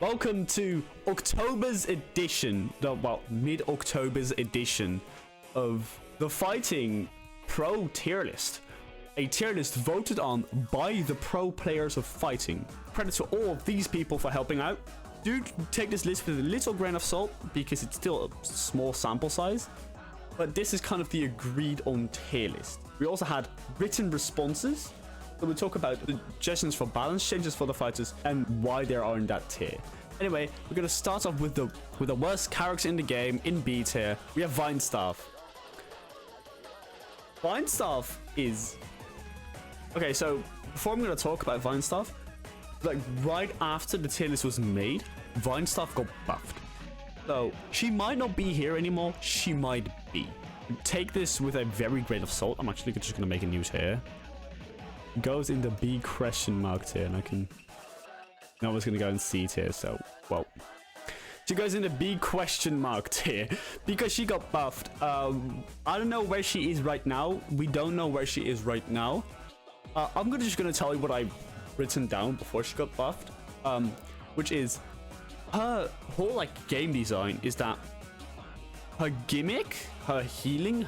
Welcome to October's edition, well, mid-October's edition of the Phighting Pro Tier List. A tier list voted on by the pro players of Phighting. Credit to all of these people for helping out. Do take this list with a little grain of salt because it's still a small sample size. But this is kind of the agreed on tier list. We also had written responses. So we'll talk about the suggestions for balance changes for the fighters and why they are in that tier. Anyway, we're gonna start off with the worst character in the game in B tier. We have VINESTAFF. VINESTAFF is okay. So before I'm gonna talk about VINESTAFF, like right after the tier list was made, VINESTAFF got buffed. So she might not be here anymore. She might be. Take this with a very grain of salt. I'm actually just gonna make a new tier. Goes in the B question mark tier, and I can. No one's gonna go in C tier, so well. She goes in the B question mark tier because she got buffed. I don't know where she is right now. We don't know where she is right now. I'm just gonna tell you what I've written down before she got buffed. Which is her whole like game design is that her gimmick, her healing,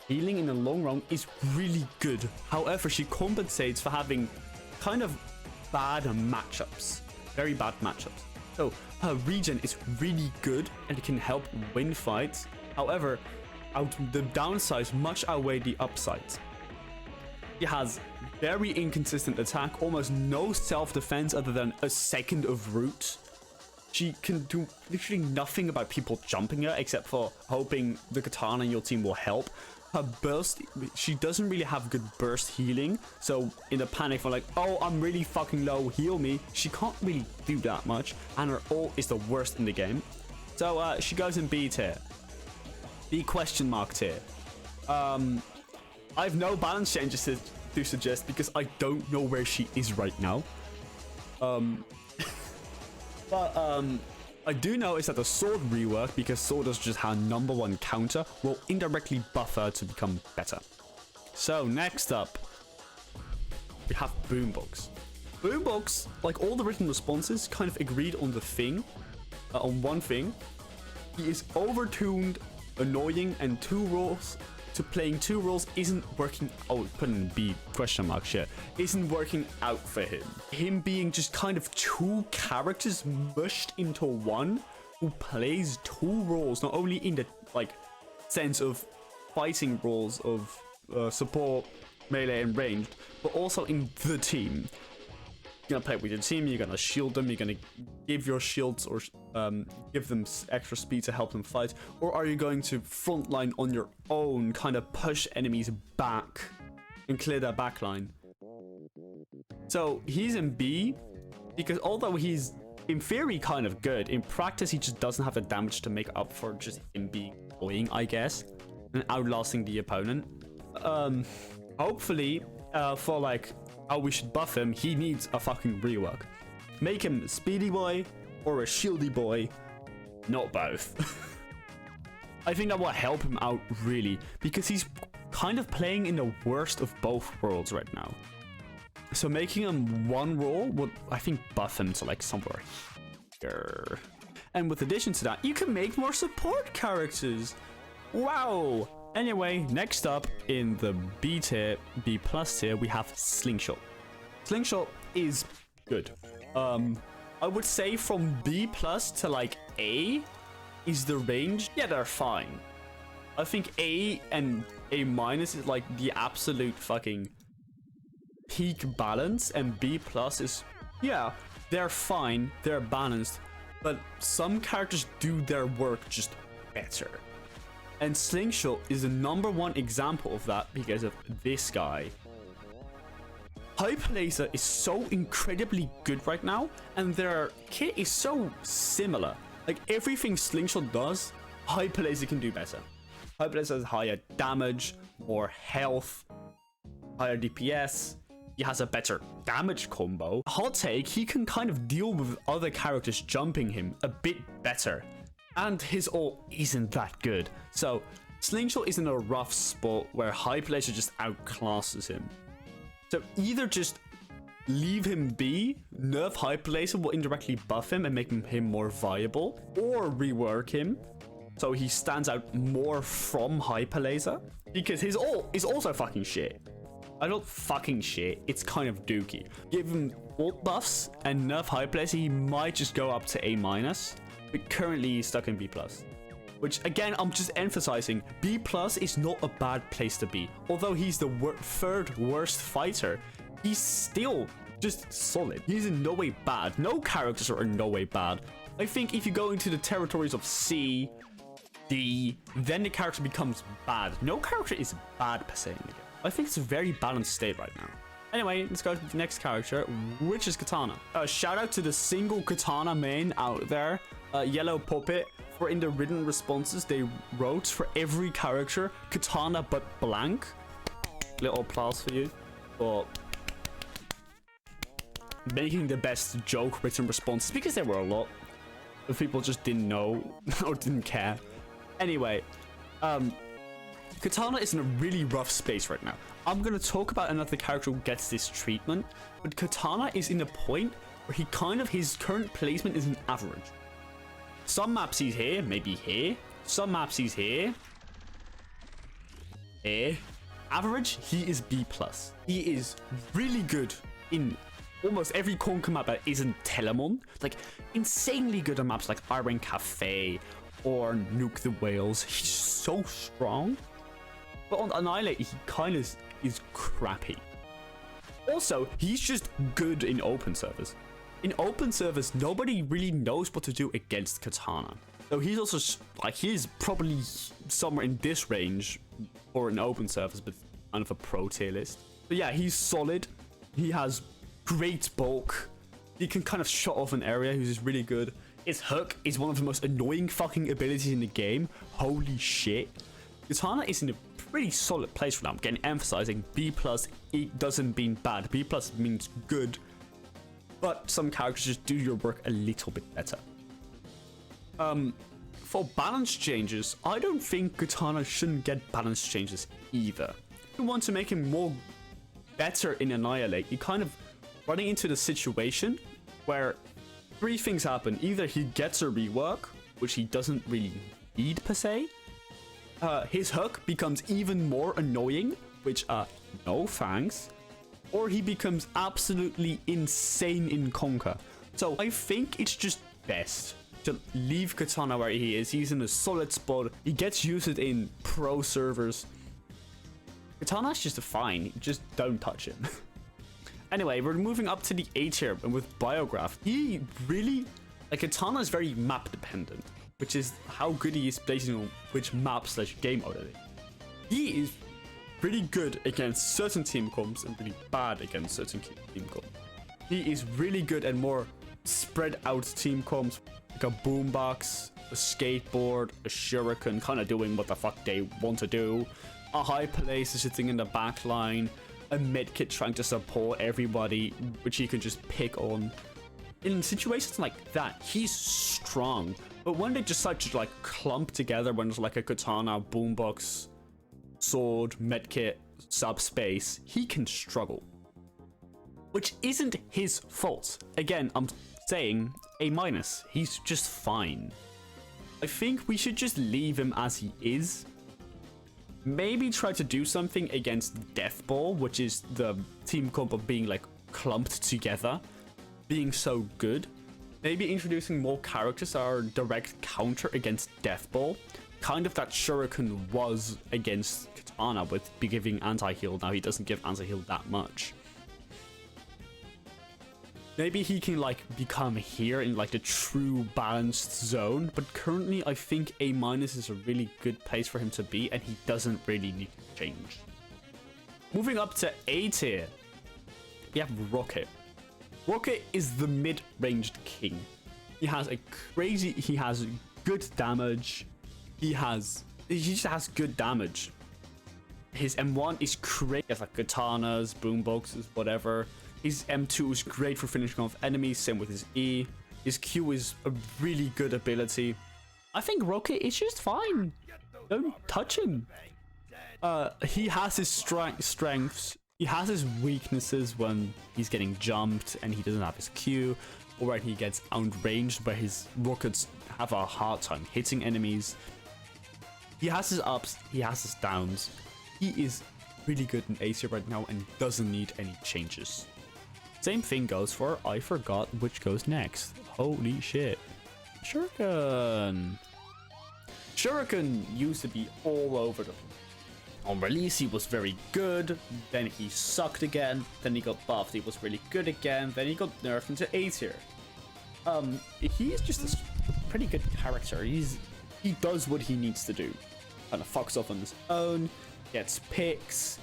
healing in the long run is really good. However, she compensates for having kind of bad matchups, very bad matchups. So her regen is really good and it can help win fights. However, the downsides much outweigh the upsides. She has very inconsistent attack, almost no self-defense other than a second of root. She can do literally nothing about people jumping her except for hoping the katana in your team will help. Her burst, she doesn't really have good burst healing, so in a panic for like, oh, I'm really fucking low, heal me, she can't really do that much, and her ult is the worst in the game. So she goes in B tier. B question mark tier. I have no balance changes to suggest because I don't know where she is right now. I do know is that the sword rework, because sword is just her #1 counter, will indirectly buff her to become better. So next up, we have BOOMBOX. BOOMBOX, like all the written responses, kind of agreed on the thing, on one thing. He is overtuned, annoying, and playing two roles isn't working out. Put in B question mark shit. Isn't working out for him. Him being just kind of two characters mushed into one who plays two roles, not only in the like sense of fighting roles of support, melee, and ranged, but also in the team. You're gonna play with your team, you're gonna shield them, you're gonna give your shields or give them extra speed to help them fight, or are you going to frontline on your own, kind of push enemies back and clear their backline? So he's in B because although he's in theory kind of good, in practice he just doesn't have the damage to make up for just him being annoying, I guess, and outlasting the opponent. Hopefully for like how we should buff him, he needs a fucking rework. Make him a speedy boy or a shieldy boy, not both. I think that will help him out really, because he's kind of playing in the worst of both worlds right now. So making him one role would, I think, buff him to like somewhere here. And with addition to that, you can make more support characters. Wow. Anyway, next up in the B tier, B plus tier, we have SLINGSHOT. SLINGSHOT is good. I would say from B plus to like A is the range. Yeah, they're fine. I think A and A minus is like the absolute fucking peak balance, and B plus is, yeah, they're fine, they're balanced, but some characters do their work just better. And SLINGSHOT is the #1 example of that because of this guy. HYPERLASER is so incredibly good right now, and their kit is so similar. Like everything SLINGSHOT does, HYPERLASER can do better. HYPERLASER has higher damage, more health, higher DPS. He has a better damage combo. Hot take, he can kind of deal with other characters jumping him a bit better. And his ult isn't that good. So SLINGSHOT is in a rough spot where HYPERLASER just outclasses him. So either just leave him be, nerf HYPERLASER will indirectly buff him and make him more viable, or rework him so he stands out more from HYPERLASER, because his ult is also fucking shit. I don't fucking shit, it's kind of dookie. Give him ult buffs and nerf HYPERLASER, he might just go up to A-, but currently he's stuck in B+. Which, again, I'm just emphasizing, B+ is not a bad place to be. Although he's the third worst fighter, he's still just solid. He's in no way bad. No characters are in no way bad. I think if you go into the territories of C, D, then the character becomes bad. No character is bad per se in the game. I think it's a very balanced state right now. Anyway, let's go to the next character, which is Katana. Shout out to the single Katana main out there, Yellow Puppet. For in the written responses they wrote for every character, Katana but blank. Little applause for you for making the best joke written responses, because there were a lot of people just didn't know or didn't care. Anyway, Katana is in a really rough space right now. I'm gonna talk about another character who gets this treatment, but Katana is in a point where his current placement is an average. Some maps he's here, maybe here. Some maps he's here. Here. Average, he is B+. He is really good in almost every Conker map that isn't Telemon. Like, insanely good on maps like Iron Cafe or Nuke the Whales. He's so strong. But on Annihilate, he kind of is crappy. Also, he's just good in open servers. In open servers, nobody really knows what to do against Katana. So he's also, like, he's probably somewhere in this range or in open servers, but kind of a pro tier list. But yeah, he's solid. He has great bulk. He can kind of shut off an area, which is really good. His hook is one of the most annoying fucking abilities in the game. Holy shit. Katana is in a pretty solid place for now. Again, emphasizing B+, it doesn't mean bad. B+ means good. But some characters just do your work a little bit better. For balance changes, I don't think Katana shouldn't get balance changes either. If you want to make him more better in Annihilate, you're kind of running into the situation where three things happen. Either he gets a rework, which he doesn't really need per se. His hook becomes even more annoying, which, no thanks. Or he becomes absolutely insane in Conker. So I think it's just best to leave Katana where he is. He's in a solid spot. He gets used in pro servers. Katana's just fine. Just don't touch him. Anyway, we're moving up to the A tier, and with BioGraft, he really, like, Katana is very map dependent, which is how good he is placing on which map / game mode it is. He is pretty good against certain team comps and really bad against certain team comps. He is really good at more spread out team comps, like a boombox, a skateboard, a shuriken, kind of doing what the fuck they want to do, a HYPERLASER sitting in the back line, a medkit trying to support everybody, which he can just pick on. In situations like that, he's strong. But when they decide to like clump together, when it's like a katana, boombox, sword, medkit, subspace, he can struggle. Which isn't his fault. Again, I'm saying A-. He's just fine. I think we should just leave him as he is. Maybe try to do something against Deathball, which is the team comp of being like clumped together, being so good. Maybe introducing more characters that are direct counter against Deathball. Kind of that Shuriken was against Katana with giving anti-heal. Now he doesn't give anti-heal that much. Maybe he can like become here in like the true balanced zone, but currently I think A- is a really good place for him to be, and he doesn't really need to change. Moving up to A tier, we have Rocket. Rocket is the mid-ranged king. He has good damage. He just has good damage. His M1 is great. He has like katanas, boomboxes, whatever. His M2 is great for finishing off enemies, same with his E. His Q is a really good ability. I think Rocket is just fine. Don't touch him. He has his strengths, He has his weaknesses when he's getting jumped and he doesn't have his Q, or when he gets outranged where his rockets have a hard time hitting enemies. He has his ups, he has his downs. He is really good in A tier right now and doesn't need any changes. Same thing goes for, I forgot which goes next. Holy shit. Shuriken. Shuriken used to be all over the place. On release, he was very good, then he sucked again, then he got buffed, he was really good again, then he got nerfed into A tier. He is just a pretty good character. He does what he needs to do. Kind of fucks off on his own, gets picks,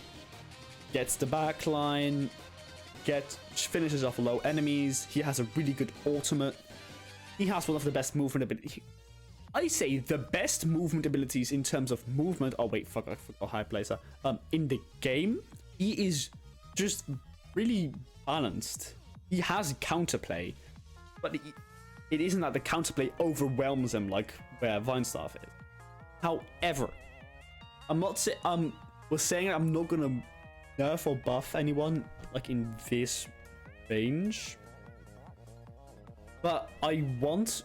gets the backline, finishes off low enemies. He has a really good ultimate. He has one of the best movement abilities. I say the best movement abilities in terms of movement. Oh wait, fuck, I forgot HYPERLASER. In the game, he is just really balanced. He has counterplay, but it isn't that the counterplay overwhelms him like where VINESTAFF is. However, was saying I'm not gonna nerf or buff anyone like in this range, but I want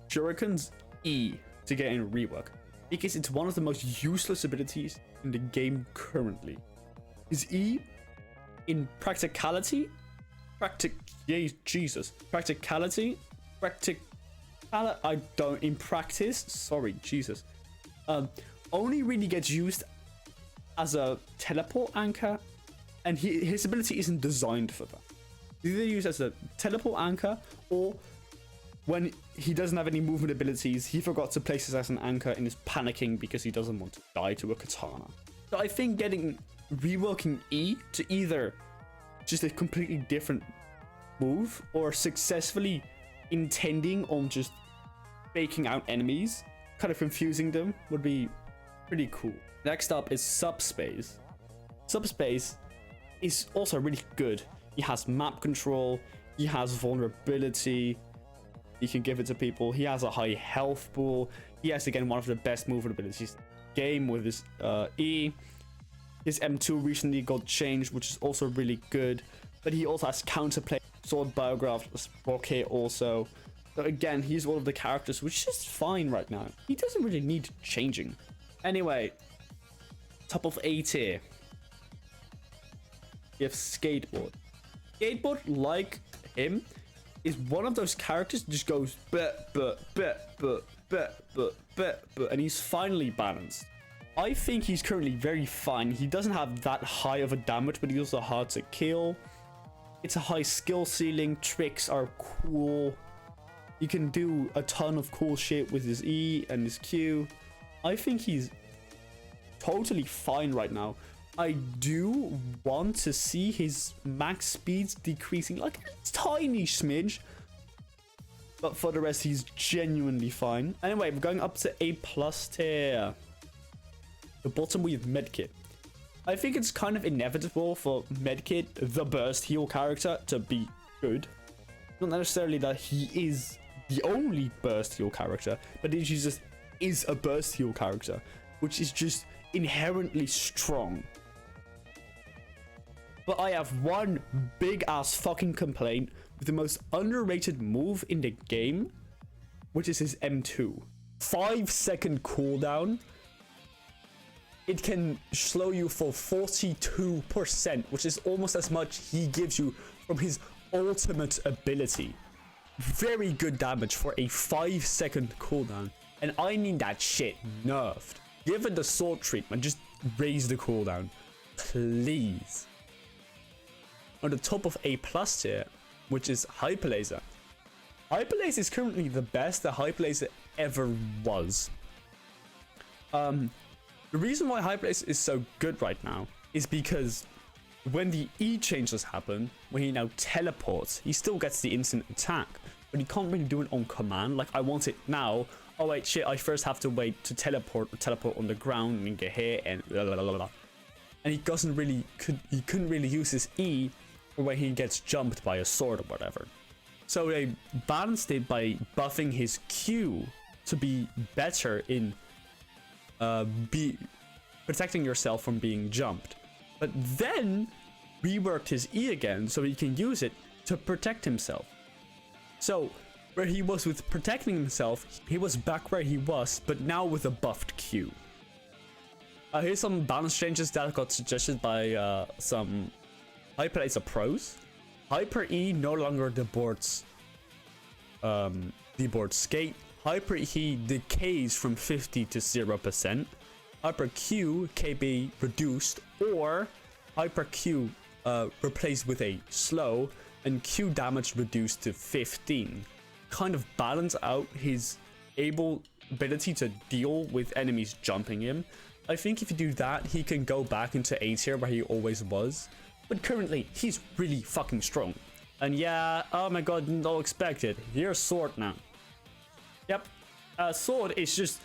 Shuriken's E to get in rework because it's one of the most useless abilities in the game currently. His E in practicality, in practice, sorry, Jesus, only really gets used as a teleport anchor, and his ability isn't designed for that. He's either used as a teleport anchor, or when he doesn't have any movement abilities, he forgot to place it as an anchor and is panicking because he doesn't want to die to a katana. So I think reworking E to either just a completely different move or successfully intending on just faking out enemies, kind of confusing them, would be pretty cool. Next up is SUBSPACE. SUBSPACE is also really good. He has map control, he has vulnerability, he can give it to people, he has a high health pool, he has again one of the best movement abilities in the game with his E. His M2 recently got changed, which is also really good, but he also has counterplay, sword, BIOGRAFT, rocket also. So again, he's one of the characters which is fine right now. He doesn't really need changing. Anyway, top of A tier, we have Skateboard. Skateboard, like him, is one of those characters that just goes and he's finally balanced. I think he's currently very fine. He doesn't have that high of a damage, but he's also hard to kill. It's a high skill ceiling. Tricks are cool. You can do a ton of cool shit with his E and his Q. I think he's totally fine right now. I do want to see his max speeds decreasing like a tiny smidge, but for the rest, he's genuinely fine. Anyway, we're going up to A+ tier. The bottom, we have MEDKIT. I think it's kind of inevitable for MEDKIT, the burst heal character, to be good. Not necessarily that he is the only burst heal character, but he just is a burst heal character, which is just inherently strong. But I have one big ass fucking complaint with the most underrated move in the game, which is his M2. 5-second cooldown. It can slow you for 42%, which is almost as much he gives you from his ultimate ability. Very good damage for a 5-second cooldown, and I need that shit nerfed. Give it the sword treatment, just raise the cooldown, please. On the top of A+ tier, which is HYPERLASER. HYPERLASER is currently the best that HYPERLASER ever was. The reason why HYPERLASER is so good right now is because when the E changes happen, when he now teleports, he still gets the instant attack, but he can't really do it on command. Like, I want it now. Oh wait, shit, I first have to wait to teleport on the ground and get hit and blah, blah, blah, blah. And he couldn't really use his E when he gets jumped by a sword or whatever. So they balanced it by buffing his Q to be better in protecting yourself from being jumped. but then reworked his E again so he can use it to protect himself. So where he was with protecting himself, he was back where he was, but now with a buffed Q. Here's some balance changes that got suggested by some HYPERLASER pros. Hyper E no longer deboards skate. Hyper E decays from 50 to 0%. Hyper Q can be reduced, or Hyper Q replaced with a slow, and Q damage reduced to 15. Kind of balance out his ability to deal with enemies jumping him. I think if you do that, he can go back into A tier where he always was. But currently, he's really fucking strong. And yeah, oh my god, didn't all expect it. Here's Sword now. Yep, Sword is just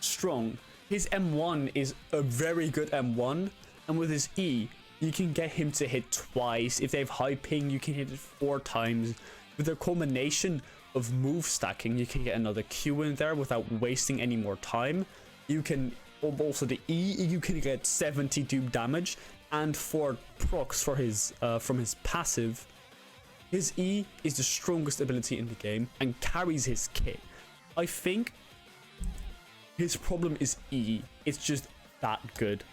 strong. His M1 is a very good M1. And with his E, you can get him to hit twice. If they have high ping, you can hit it 4 times. With a combination of move stacking, you can get another Q in there without wasting any more time. You can also the E, you can get 72 damage and 4 procs for his from his passive. His E is the strongest ability in the game and carries his kit. I think his problem is E. It's just that good.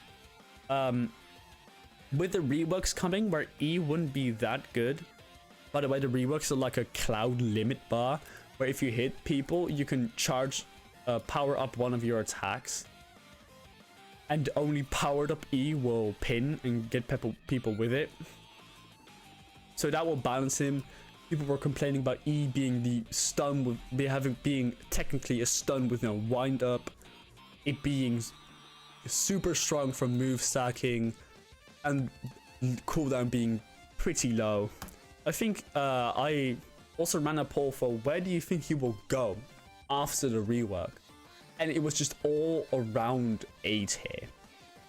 With the reworks coming where E wouldn't be that good. By the way, the reworks are like a cloud limit bar where if you hit people, you can charge power up one of your attacks. And only powered up E will pin and get people with it. So that will balance him. People were complaining about E being the stun with being technically a stun with no wind up. It being super strong from move stacking and cooldown being pretty low. I think I also ran a poll for where do you think he will go after the rework, and it was just all around A tier.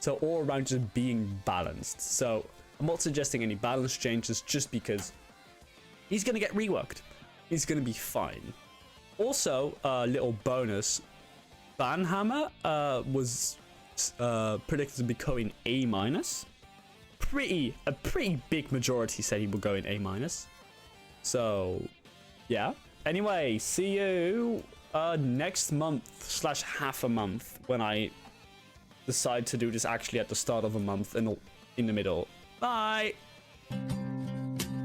So all around just being balanced. So I'm not suggesting any balance changes just because he's gonna get reworked. He's gonna be fine. Also, a little bonus, BANHAMMER was predicted to be going A-. A pretty big majority said he will go in A-. So yeah. Anyway, see you next month / half a month when I decide to do this actually at the start of a month and in the middle. Bye.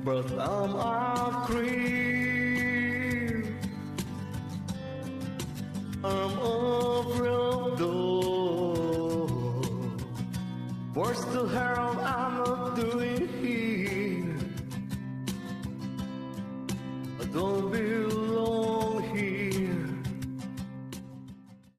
But I'm a creep.